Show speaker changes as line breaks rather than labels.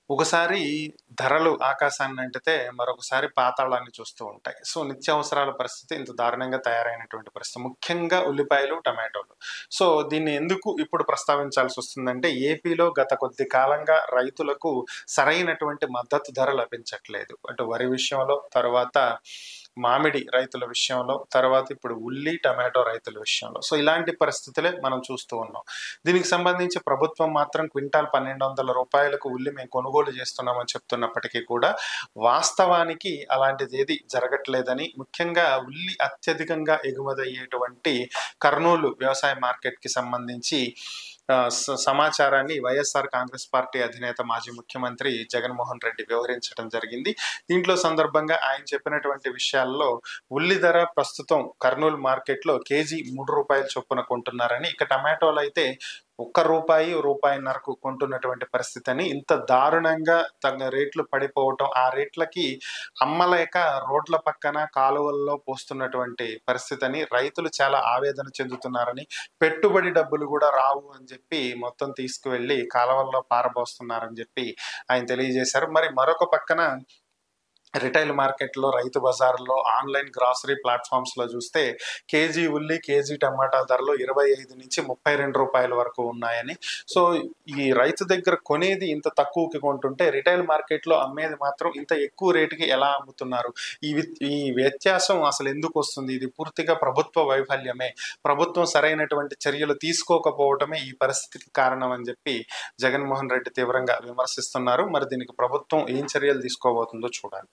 ఒకసారి ధరలు ఆకాశాన్ని అంటితే మరొకసారి పాతాళాన్ని చూస్తూ ఉంటాయి. సో, నిత్యావసరాల పరిస్థితి ఇంత దారుణంగా తయారైనటువంటి పరిస్థితి. ముఖ్యంగా ఉల్లిపాయలు, టమాటోలు. సో, దీన్ని ఎందుకు ఇప్పుడు ప్రస్తావించాల్సొస్తుందంటే, ఏపీలో గత కొద్ది కాలంగా రైతులకు సరైనటువంటి మద్దతు ధర లభించట్లేదు. అటు వరి విషయంలో, తర్వాత మామిడి రైతుల విషయంలో, తర్వాత ఇప్పుడు ఉల్లి, టమాటో రైతుల విషయంలో. సో, ఇలాంటి పరిస్థితులే మనం చూస్తూ ఉన్నాం. దీనికి సంబంధించి ప్రభుత్వం మాత్రం క్వింటాల్ రూ. 1,200కు ఉల్లి మేము కొనుగోలు చేస్తున్నామని చెప్తున్నప్పటికీ కూడా వాస్తవానికి అలాంటిదేది జరగట్లేదని, ముఖ్యంగా ఉల్లి అత్యధికంగా ఎగుమతయ్యేటువంటి కర్నూలు వ్యవసాయ మార్కెట్‌కి సంబంధించి సమాచారాన్ని వైఎస్ఆర్ కాంగ్రెస్ పార్టీ అధినేత మాజీ ముఖ్యమంత్రి జగన్మోహన్ రెడ్డి వివరించడం జరిగింది. దీంట్లో సందర్భంగా ఆయన చెప్పినటువంటి విషయాల్లో ఉల్లి ధర ప్రస్తుతం కర్నూలు మార్కెట్‌లో కేజీ రూ. 3 చొప్పున కొంటున్నారని, ఇక టమాటోలైతే రూపాయి, రూపాయిన్నరకు కొంటున్నటువంటి పరిస్థితని, ఇంత దారుణంగా రేట్లు పడిపోవటం, ఆ రేట్లకి అమ్మలేక రోడ్ల పక్కన, కాలువల్లో పోస్తున్నటువంటి పరిస్థితని, రైతులు చాలా ఆవేదన చెందుతున్నారని, పెట్టుబడి డబ్బులు గూడా రావు అని జెప్పి మొత్తం తీసుకువెళ్ళి కాలవల్లో పారబోస్తున్నారని జెప్పి ఆయన తెలియజేశారు. మరి మరొక పక్కన రిటైల్ మార్కెట్‌లో, రైతు బజార్‌లో, ఆన్‌లైన్ గ్రాసరీ ప్లాట్‌ఫామ్స్‌లో చూస్తే కేజీ ఉల్లి, కేజీ టమాటా ధరలు రూ. 25-32 వరకు ఉన్నాయని. సో, ఈ రైతు దగ్గర కొనేది ఇంత తక్కువకి కొంటుంటే రిటైల్ మార్కెట్‌లో అమ్మేది మాత్రం ఇంత ఎక్కువ రేటుకి ఎలా అమ్ముతున్నారు? ఈ వ్యత్యాసం అసలెందుకొస్తుంది? ఇది పూర్తిగా ప్రభుత్వ వైఫల్యమే. ప్రభుత్వం సరైనటువంటి చర్యలు తీసుకోకపోవటమే ఈ పరిస్థితికి కారణం అని చెప్పి జగన్మోహన్ రెడ్డి తీవ్రంగా విమర్శిస్తున్నారు. మరి దీనికి ప్రభుత్వం ఏం చర్యలు తీసుకోబోతుందో చూడాలి.